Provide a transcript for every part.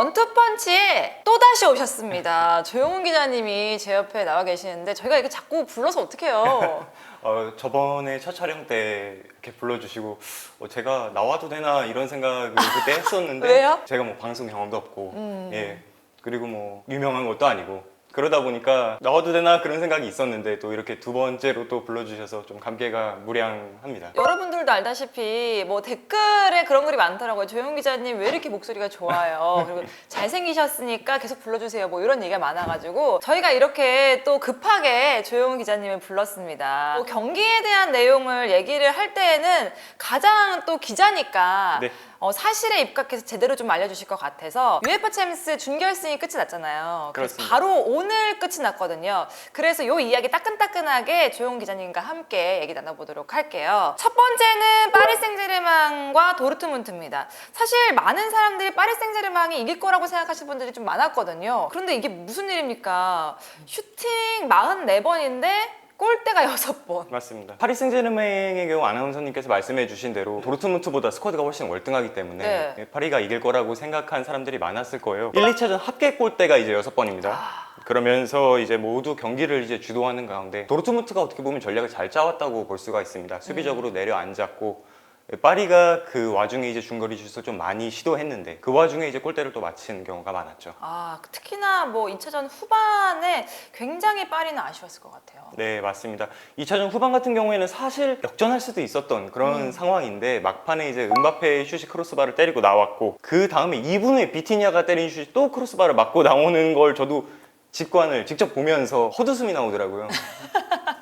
원투펀치에 또다시 오셨습니다. 조용훈 기자님이 제 옆에 나와 계시는데 저희가 이렇게 자꾸 불러서 어떡해요. 저번에 첫 촬영 때 이렇게 불러주시고 제가 나와도 되나 이런 생각을 그때 했었는데 왜요? 제가 뭐 방송 경험도 없고 예 그리고 뭐 유명한 것도 아니고 그러다 보니까 나와도 되나 그런 생각이 있었는데 또 이렇게 두 번째로 또 불러주셔서 좀 감개가 무량합니다. 여러분들도 알다시피 뭐 댓글에 그런 글이 많더라고요. 조용훈 기자님 왜 이렇게 목소리가 좋아요? 그리고 잘생기셨으니까 계속 불러주세요. 뭐 이런 얘기가 많아가지고 저희가 이렇게 또 급하게 조용훈 기자님을 불렀습니다. 뭐 경기에 대한 내용을 얘기를 할 때에는 가장 또 기자니까 네. 사실에 입각해서 제대로 좀 알려주실 것 같아서 UEFA 챔스 준결승이 끝이 났잖아요. 그래서 그렇습니다. 바로 오늘 끝이 났거든요. 그래서 이 이야기 따끈따끈하게 조용 기자님과 함께 얘기 나눠보도록 할게요. 첫 번째는 파리 생제르맹과 도르트문트입니다. 사실 많은 사람들이 파리 생제르맹이 이길 거라고 생각하시는 분들이 좀 많았거든요. 그런데 이게 무슨 일입니까? 슈팅 44번인데 골대가 6번. 맞습니다. 파리 생제르맹의 경우 아나운서님께서 말씀해 주신 대로 도르트문트보다 스쿼드가 훨씬 월등하기 때문에 네. 파리가 이길 거라고 생각한 사람들이 많았을 거예요. 1, 2차전 합계 골대가 이제 6번입니다. 그러면서 이제 모두 경기를 이제 주도하는 가운데 도르트문트가 어떻게 보면 전략을 잘 짜왔다고 볼 수가 있습니다. 수비적으로 내려앉았고 파리가 그 와중에 이제 중거리 슛을 좀 많이 시도했는데 그 와중에 이제 골대를 또 맞히는 경우가 많았죠. 특히나 뭐 2차전 후반에 굉장히 파리는 아쉬웠을 것 같아요. 네, 맞습니다. 2차전 후반 같은 경우에는 사실 역전할 수도 있었던 그런 상황인데 막판에 이제 음바페의 슛이 크로스바를 때리고 나왔고 그 다음에 2분 후에 비티냐가 때린 슛이 또 크로스바를 맞고 나오는 걸 저도 직관을 직접 보면서 헛웃음이 나오더라고요.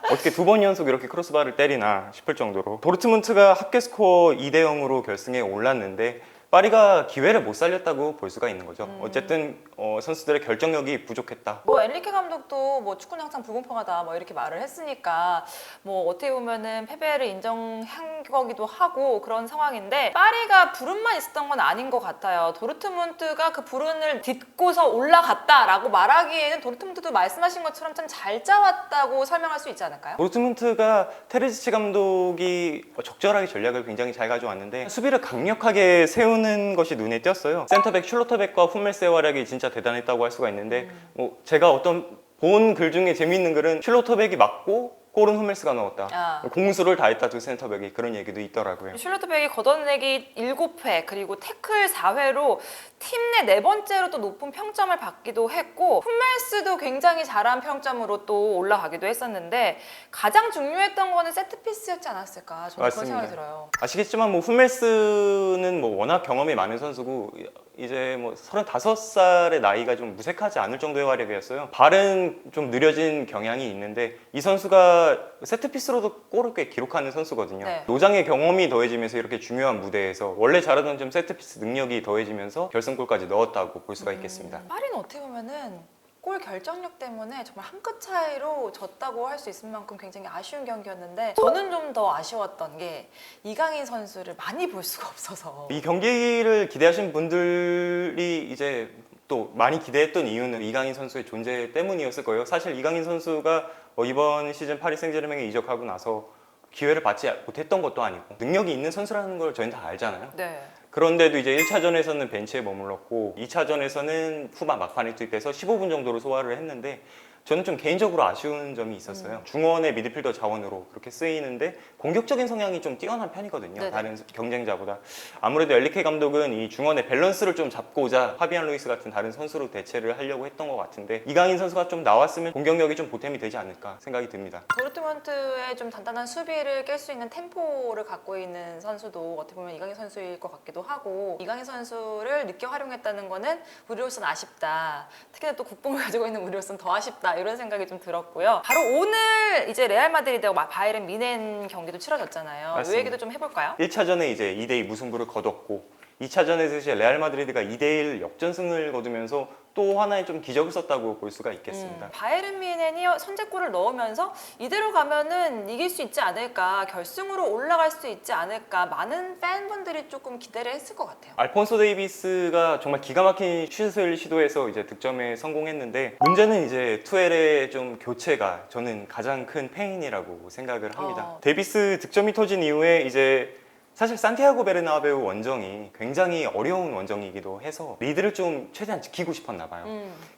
어떻게 두 번 연속 이렇게 크로스바를 때리나 싶을 정도로 도르트문트가 합계 스코어 2대 0으로 결승에 올랐는데 파리가 기회를 못 살렸다고 볼 수가 있는 거죠. 어쨌든 선수들의 결정력이 부족했다. 뭐 엔리케 감독도 뭐 축구는 항상 불공평하다 뭐 이렇게 말을 했으니까 뭐 어떻게 보면은 패배를 인정한 거기도 하고 그런 상황인데 파리가 불운만 있었던 건 아닌 것 같아요. 도르트문트가 그 불운을 딛고서 올라갔다라고 말하기에는 도르트문트도 말씀하신 것처럼 참 잘 짜왔다고 설명할 수 있지 않을까요? 도르트문트가 테르지치 감독이 적절하게 전략을 굉장히 잘 가져왔는데 수비를 강력하게 세우는 것이 눈에 띄었어요. 센터백 슐로터백과 훔멜스의 활약이 진짜 대단했다고 할 수가 있는데 뭐 제가 어떤 본 글 중에 재미있는 글은 슐로터백이 맞고 골은 훔멜스가 넣었다. 공수를 다했다 두 센터백이 그런 얘기도 있더라고요. 슐로트백이 걷어내기 7회 그리고 태클 4회로 팀 내 4번째로 또 높은 평점을 받기도 했고 훔멜스도 굉장히 잘한 평점으로 또 올라가기도 했었는데 가장 중요했던 거는 세트피스였지 않았을까 저는 그런 생각이 들어요. 아시겠지만 뭐 훔멜스는 뭐 워낙 경험이 많은 선수고 이제 뭐 35살의 나이가 좀 무색하지 않을 정도의 활약이었어요. 발은 좀 느려진 경향이 있는데 이 선수가 세트피스로도 골을 꽤 기록하는 선수거든요. 네. 노장의 경험이 더해지면서 이렇게 중요한 무대에서 원래 잘하던 좀 세트피스 능력이 더해지면서 결승골까지 넣었다고 볼 수가 있겠습니다. 파리는 어떻게 보면은 골 결정력 때문에 정말 한 끗 차이로 졌다고 할 수 있을 만큼 굉장히 아쉬운 경기였는데 저는 좀 더 아쉬웠던 게 이강인 선수를 많이 볼 수가 없어서 이 경기를 기대하신 분들이 이제 또 많이 기대했던 이유는 이강인 선수의 존재 때문이었을 거예요. 사실 이강인 선수가 이번 시즌 파리 생제르맹에 이적하고 나서 기회를 받지 못했던 것도 아니고 능력이 있는 선수라는 걸 저희는 다 알잖아요. 네. 그런데도 이제 1차전에서는 벤치에 머물렀고 2차전에서는 후반 막판에 투입해서 15분 정도로 소화를 했는데 저는 좀 개인적으로 아쉬운 점이 있었어요. 중원의 미드필더 자원으로 그렇게 쓰이는데 공격적인 성향이 좀 뛰어난 편이거든요. 네네. 다른 경쟁자보다. 아무래도 엘리케 감독은 이 중원의 밸런스를 좀 잡고자 파비안 루이스 같은 다른 선수로 대체를 하려고 했던 것 같은데 이강인 선수가 좀 나왔으면 공격력이 좀 보탬이 되지 않을까 생각이 듭니다. 도르트문트의 좀 단단한 수비를 깰 수 있는 템포를 갖고 있는 선수도 어떻게 보면 이강인 선수일 것 같기도 하고 이강인 선수를 늦게 활용했다는 거는 우리로서는 아쉽다. 특히나 또 국뽕을 가지고 있는 우리로서는 더 아쉽다. 이런 생각이 좀 들었고요. 바로 오늘 이제 레알 마드리드와 바이에른 미넨 경기도 치러졌잖아요. 이 맞습니다. 얘기도 좀 해볼까요? 1차전에 이제 2대2 무승부를 거뒀고 2차전에서 이제 레알 마드리드가 2대1 역전승을 거두면서 또 하나의 좀 기적을 썼다고 볼 수가 있겠습니다. 바이에른 미넨이 선제골을 넣으면서 이대로 가면은 이길 수 있지 않을까, 결승으로 올라갈 수 있지 않을까 많은 팬분들이 조금 기대를 했을 것 같아요. 알폰소 데이비스가 정말 기가 막힌 슛을 시도해서 이제 득점에 성공했는데 문제는 이제 투엘의 좀 교체가 저는 가장 큰 페인이라고 생각을 합니다. 데이비스 득점이 터진 이후에 이제 사실 산티아고 베르나베우 원정이 굉장히 어려운 원정이기도 해서 리드를 좀 최대한 지키고 싶었나 봐요.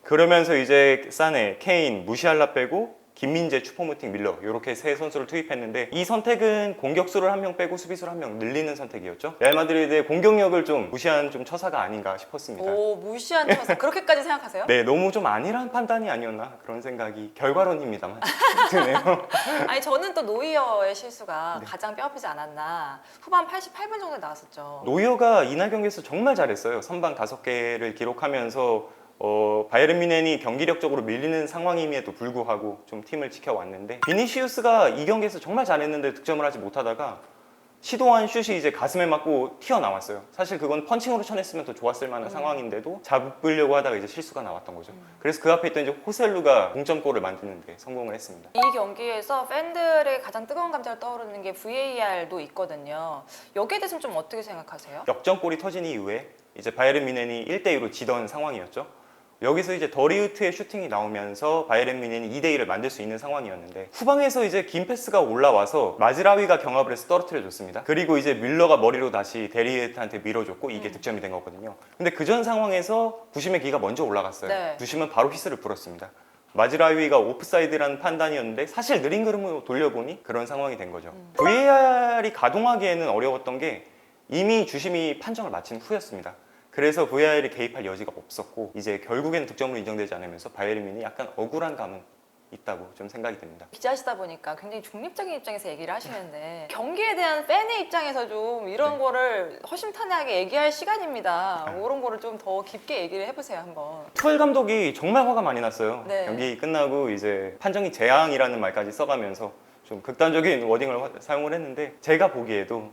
그러면서 이제 사네, 케인, 무시알라 빼고 김민재, 추포모팅, 밀러 이렇게 세 선수를 투입했는데 이 선택은 공격수를 한 명 빼고 수비수를 한 명 늘리는 선택이었죠. 레알 마드리드의 공격력을 좀 무시한 좀 처사가 아닌가 싶었습니다. 오, 무시한 처사. 그렇게까지 생각하세요? 네, 너무 좀 안일한 판단이 아니었나 그런 생각이 결과론입니다만 드네요. 아니 저는 또 노이어의 실수가 네. 가장 뼈아프지 않았나. 후반 88분 정도에 나왔었죠. 노이어가 이날 경기에서 정말 잘했어요. 선방 5개를 기록하면서 바이에른 뮌헨이 경기력적으로 밀리는 상황임에도 불구하고 좀 팀을 지켜왔는데 비니시우스가 이 경기에서 정말 잘했는데 득점을 하지 못하다가 시도한 슛이 이제 가슴에 맞고 튀어나왔어요. 사실 그건 펀칭으로 쳐냈으면 더 좋았을 만한 상황인데도 잡으려고 하다가 이제 실수가 나왔던 거죠. 그래서 그 앞에 있던 이제 호셀루가 동점골을 만드는데 성공을 했습니다. 이 경기에서 팬들의 가장 뜨거운 감정을 떠오르는 게 VAR도 있거든요. 여기에 대해서는 좀 어떻게 생각하세요? 역전골이 터진 이후에 이제 바이에른 뮌헨이 1대2로 지던 상황이었죠. 여기서 이제 더리우트의 슈팅이 나오면서 바이에른 뮌헨이 2대2를 만들 수 있는 상황이었는데 후방에서 이제 긴 패스가 올라와서 마즈라위가 경합을 해서 떨어뜨려줬습니다. 그리고 이제 밀러가 머리로 다시 데리에트한테 밀어줬고 이게 득점이 된 거거든요. 근데 그 전 상황에서 부심의 기가 먼저 올라갔어요. 네. 부심은 바로 휘슬을 불었습니다. 마즈라위가 오프사이드라는 판단이었는데 사실 느린 그림으로 돌려보니 그런 상황이 된 거죠. VAR이 가동하기에는 어려웠던 게 이미 주심이 판정을 마친 후였습니다. 그래서 VAR이 개입할 여지가 없었고 이제 결국에는 득점으로 인정되지 않으면서 바이에른 뮌헨이 약간 억울한 감은 있다고 좀 생각이 됩니다. 기자시다 보니까 굉장히 중립적인 입장에서 얘기를 하시는데 경기에 대한 팬의 입장에서 좀 이런 거를 허심탄회하게 얘기할 시간입니다. 이런 거를 좀 더 깊게 얘기를 해보세요 한번. 투엘 감독이 정말 화가 많이 났어요. 네. 경기 끝나고 이제 판정이 재앙이라는 말까지 써가면서 좀 극단적인 워딩을 사용을 했는데 제가 보기에도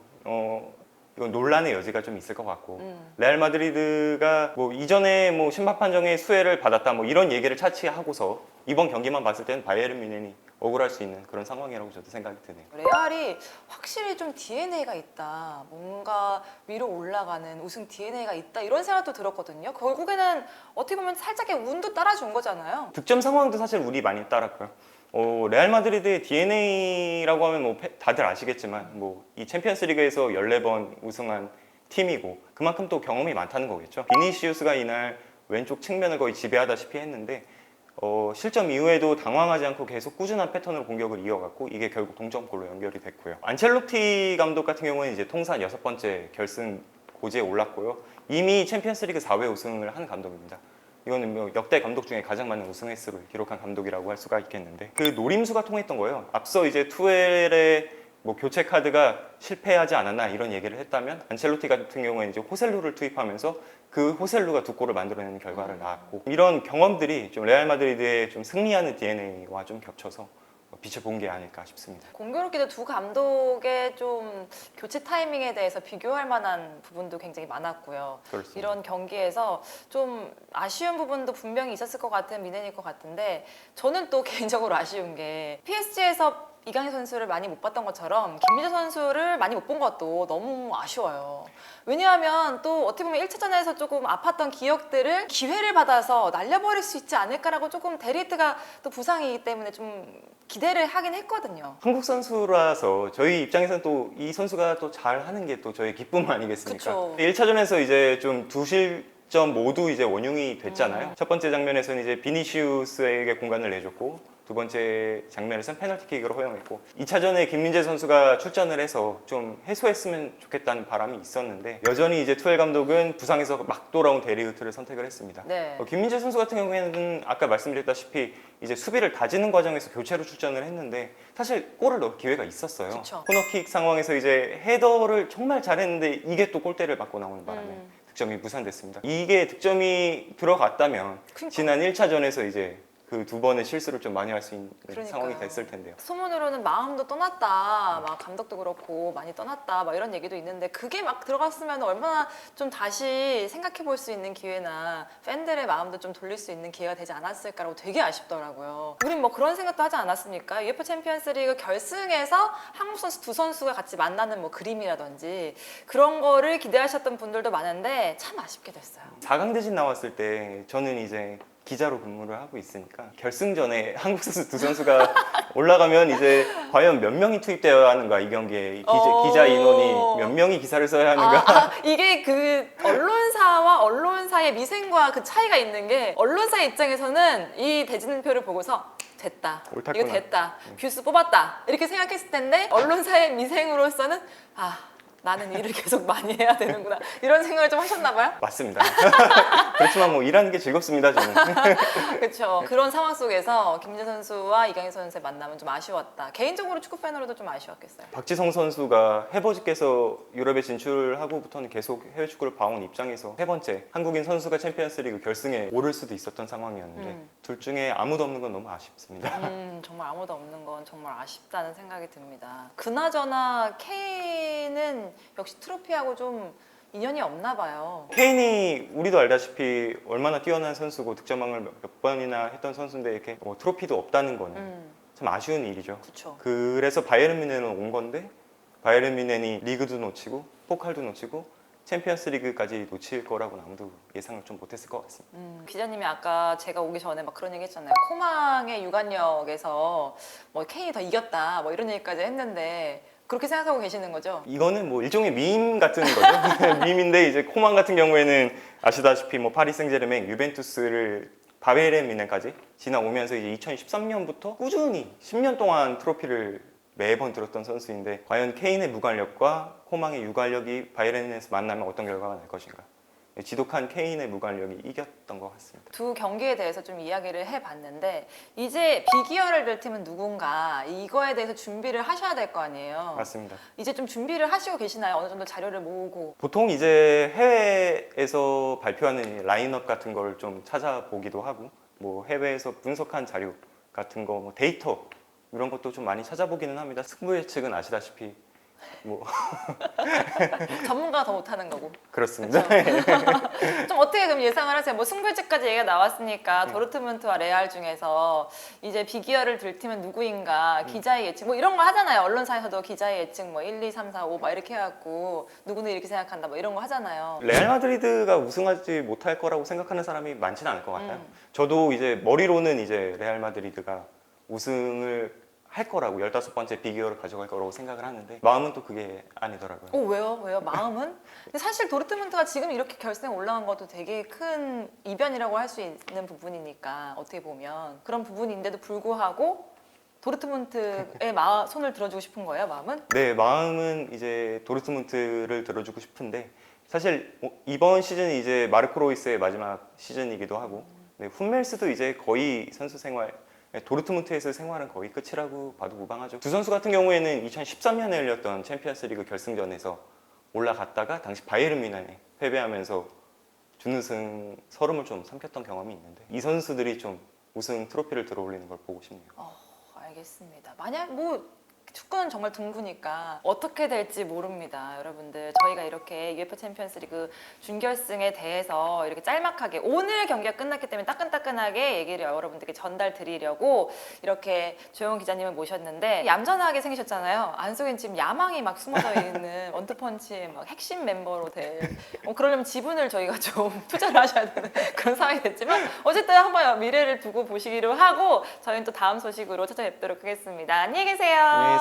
이건 논란의 여지가 좀 있을 것 같고 레알 마드리드가 뭐 이전에 뭐 심판 판정에 수혜를 받았다 뭐 이런 얘기를 차치하고서 이번 경기만 봤을 때는 바이에른 뮌헨이 억울할 수 있는 그런 상황이라고 저도 생각이 드네요. 레알이 확실히 좀 DNA가 있다. 뭔가 위로 올라가는 우승 DNA가 있다. 이런 생각도 들었거든요. 결국에는 어떻게 보면 살짝의 운도 따라준 거잖아요. 득점 상황도 사실 운이 많이 따랐고요. 레알 마드리드의 DNA라고 하면 뭐 다들 아시겠지만 뭐 이 챔피언스리그에서 14번 우승한 팀이고 그만큼 또 경험이 많다는 거겠죠. 비니시우스가 이날 왼쪽 측면을 거의 지배하다시피 했는데 실점 이후에도 당황하지 않고 계속 꾸준한 패턴으로 공격을 이어갔고 이게 결국 동점골로 연결이 됐고요. 안첼로티 감독 같은 경우는 이제 통산 6번째 결승 고지에 올랐고요. 이미 챔피언스리그 4회 우승을 한 감독입니다. 이거는 뭐 역대 감독 중에 가장 많은 우승 횟수를 기록한 감독이라고 할 수가 있겠는데 그 노림수가 통했던 거예요. 앞서 이제 투엘의 뭐 교체 카드가 실패하지 않았나 이런 얘기를 했다면 안첼로티 같은 경우에 이제 호셀루를 투입하면서 그 호셀루가 두 골을 만들어내는 결과를 낳았고 이런 경험들이 좀 레알 마드리드의 좀 승리하는 DNA와 좀 겹쳐서 빛을 본 게 아닐까 싶습니다. 공교롭게도 두 감독의 좀 교체 타이밍에 대해서 비교할 만한 부분도 굉장히 많았고요. 그렇습니다. 이런 경기에서 좀 아쉬운 부분도 분명히 있었을 것 같은 뮌헨일 것 같은데 저는 또 개인적으로 아쉬운 게 PSG에서 이강인 선수를 많이 못 봤던 것처럼 김민재 선수를 많이 못 본 것도 너무 아쉬워요. 왜냐하면 또 어떻게 보면 1차전에서 조금 아팠던 기억들을 기회를 받아서 날려버릴 수 있지 않을까라고 조금 데리트가 또 부상이기 때문에 좀 기대를 하긴 했거든요. 한국 선수라서 저희 입장에서는 또 이 선수가 또 잘하는 게 또 저의 기쁨 아니겠습니까? 그쵸. 1차전에서 이제 좀 두 실점 모두 이제 원흉이 됐잖아요. 첫 번째 장면에서는 이제 비니시우스에게 공간을 내줬고 두 번째 장면에서는 페널티킥을 허용했고 2차전에 김민재 선수가 출전을 해서 좀 해소했으면 좋겠다는 바람이 있었는데 여전히 이제 투엘 감독은 부상에서 막 돌아온 데리우트를 선택을 했습니다. 네. 김민재 선수 같은 경우에는 아까 말씀드렸다시피 이제 수비를 다지는 과정에서 교체로 출전을 했는데 사실 골을 넣을 기회가 있었어요. 그쵸. 코너킥 상황에서 이제 헤더를 정말 잘했는데 이게 또 골대를 맞고 나오는 바람에 득점이 무산됐습니다. 이게 득점이 들어갔다면 그러니까. 지난 1차전에서 이제 그 두 번의 실수를 좀 많이 할 수 있는 그러니까요. 상황이 됐을 텐데요. 소문으로는 마음도 떠났다, 막 감독도 그렇고 많이 떠났다, 막 이런 얘기도 있는데 그게 막 들어갔으면 얼마나 좀 다시 생각해 볼 수 있는 기회나 팬들의 마음도 좀 돌릴 수 있는 기회가 되지 않았을까라고 되게 아쉽더라고요. 우린 뭐 그런 생각도 하지 않았습니까? UEFA 챔피언스리그 결승에서 한국 선수 두 선수가 같이 만나는 뭐 그림이라든지 그런 거를 기대하셨던 분들도 많은데 참 아쉽게 됐어요. 4강 대진 나왔을 때 저는 이제 기자로 근무를 하고 있으니까 결승전에 한국 선수 두 선수가 올라가면 이제 과연 몇 명이 투입되어야 하는가, 이 경기에 기자 인원이 몇 명이 기사를 써야 하는가. 이게 그 언론사와 언론사의 미생과 그 차이가 있는 게, 언론사 입장에서는 이 대진표를 보고서 됐다, 옳았구나. 이거 됐다, 뷰스 뽑았다 이렇게 생각했을 텐데, 언론사의 미생으로서는 나는 일을 계속 많이 해야 되는구나 이런 생각을 좀 하셨나 봐요. 맞습니다. 그렇지만 뭐 일하는 게 즐겁습니다, 저는. 그렇죠. 그런 상황 속에서 김민재 선수와 이강인 선수의 만남은 좀 아쉬웠다. 개인적으로 축구 팬으로도 좀 아쉬웠겠어요. 박지성 선수가 해버지께서 유럽에 진출하고부터는 계속 해외 축구를 봐온 입장에서 세 번째 한국인 선수가 챔피언스리그 결승에 오를 수도 있었던 상황이었는데 둘 중에 아무도 없는 건 너무 아쉽습니다. 정말 아무도 없는 건 정말 아쉽다는 생각이 듭니다. 그나저나 K는 역시 트로피하고 좀 인연이 없나 봐요. 케인이 우리도 알다시피 얼마나 뛰어난 선수고 득점왕을 몇 번이나 했던 선수인데 이렇게 트로피도 없다는 거는 참 아쉬운 일이죠. 그쵸. 그래서 바이에른 뮌헨은 온 건데 바이에른 뮌헨이 리그도 놓치고 포칼도 놓치고 챔피언스리그까지 놓칠 거라고는 아무도 예상을 좀 못했을 것 같습니다. 기자님이 아까 제가 오기 전에 막 그런 얘기 했잖아요. 코망의 유관력에서 뭐 K이 더 이겼다 뭐 이런 얘기까지 했는데, 그렇게 생각하고 계시는 거죠? 이거는 뭐 일종의 밈 같은 거죠. 밈인데 이제 코만 같은 경우에는 아시다시피 뭐 파리 생제르맹, 유벤투스를 바이에른 뮌헨까지 지나오면서 이제 2013년부터 꾸준히 10년 동안 트로피를 매번 들었던 선수인데, 과연 케인의 무관력과 코망의 유관력이 바이에른에서 만나면 어떤 결과가 날 것인가. 지독한 케인의 무관력이 이겼던 것 같습니다. 두 경기에 대해서 좀 이야기를 해봤는데, 이제 비기어를 들 팀은 누군가, 이거에 대해서 준비를 하셔야 될 거 아니에요. 맞습니다. 이제 좀 준비를 하시고 계시나요? 어느 정도 자료를 모으고. 보통 이제 해외에서 발표하는 라인업 같은 걸 좀 찾아보기도 하고, 뭐 해외에서 분석한 자료 같은 거, 뭐 데이터 이런 것도 좀 많이 찾아보기는 합니다. 승부 예측은 아시다시피 뭐 전문가가 더 못하는 거고. 그렇습니다. 좀 어떻게 그럼 예상을 하세요? 뭐 승부일치까지 얘기가 나왔으니까 도르트문트와 레알 중에서 이제 비기어를 들 팀은 누구인가, 기자의 예측 뭐 이런 거 하잖아요. 언론사에서도 기자의 예측 뭐 1, 2, 3, 4, 5 막 이렇게 해갖고 누구는 이렇게 생각한다 뭐 이런 거 하잖아요. 레알 마드리드가 우승하지 못할 거라고 생각하는 사람이 많지는 않을 것 같아요. 저도 이제 머리로는 이제 레알 마드리드가 우승을 할 거라고, 15번째 비기어를 가져갈 거라고 생각을 하는데 마음은 또 그게 아니더라고요. 왜요? 마음은? 근데 사실 도르트문트가 지금 이렇게 결승에 올라간 것도 되게 큰 이변이라고 할 수 있는 부분이니까, 어떻게 보면 그런 부분인데도 불구하고 도르트문트의 손을 들어주고 싶은 거예요, 마음은? 네, 마음은 이제 도르트문트를 들어주고 싶은데, 사실 이번 시즌이 이제 마르코 로이스의 마지막 시즌이기도 하고, 네, 훈멜스도 이제 거의 선수 생활, 도르트문트에서 생활은 거의 끝이라고 봐도 무방하죠. 두 선수 같은 경우에는 2013년에 열렸던 챔피언스리그 결승전에서 올라갔다가 당시 바이에른 뮌헨에 패배하면서 준우승 서름을 좀 삼켰던 경험이 있는데, 이 선수들이 좀 우승 트로피를 들어올리는 걸 보고 싶네요. 알겠습니다. 만약 뭐 축구는 정말 둥그니까 어떻게 될지 모릅니다. 여러분들, 저희가 이렇게 UEFA 챔피언스리그 준결승에 대해서 이렇게 짤막하게, 오늘 경기가 끝났기 때문에 따끈따끈하게 얘기를 여러분들께 전달 드리려고 이렇게 조영훈 기자님을 모셨는데, 얌전하게 생기셨잖아요. 안속엔 지금 야망이 막 숨어져 있는 원투펀치의 막 핵심 멤버로 될, 그러려면 지분을 저희가 좀 투자를 하셔야 되는 그런 상황이 됐지만, 어쨌든 한번 미래를 두고 보시기로 하고, 저희는 또 다음 소식으로 찾아뵙도록 하겠습니다. 안녕히 계세요. 안녕히 계세요.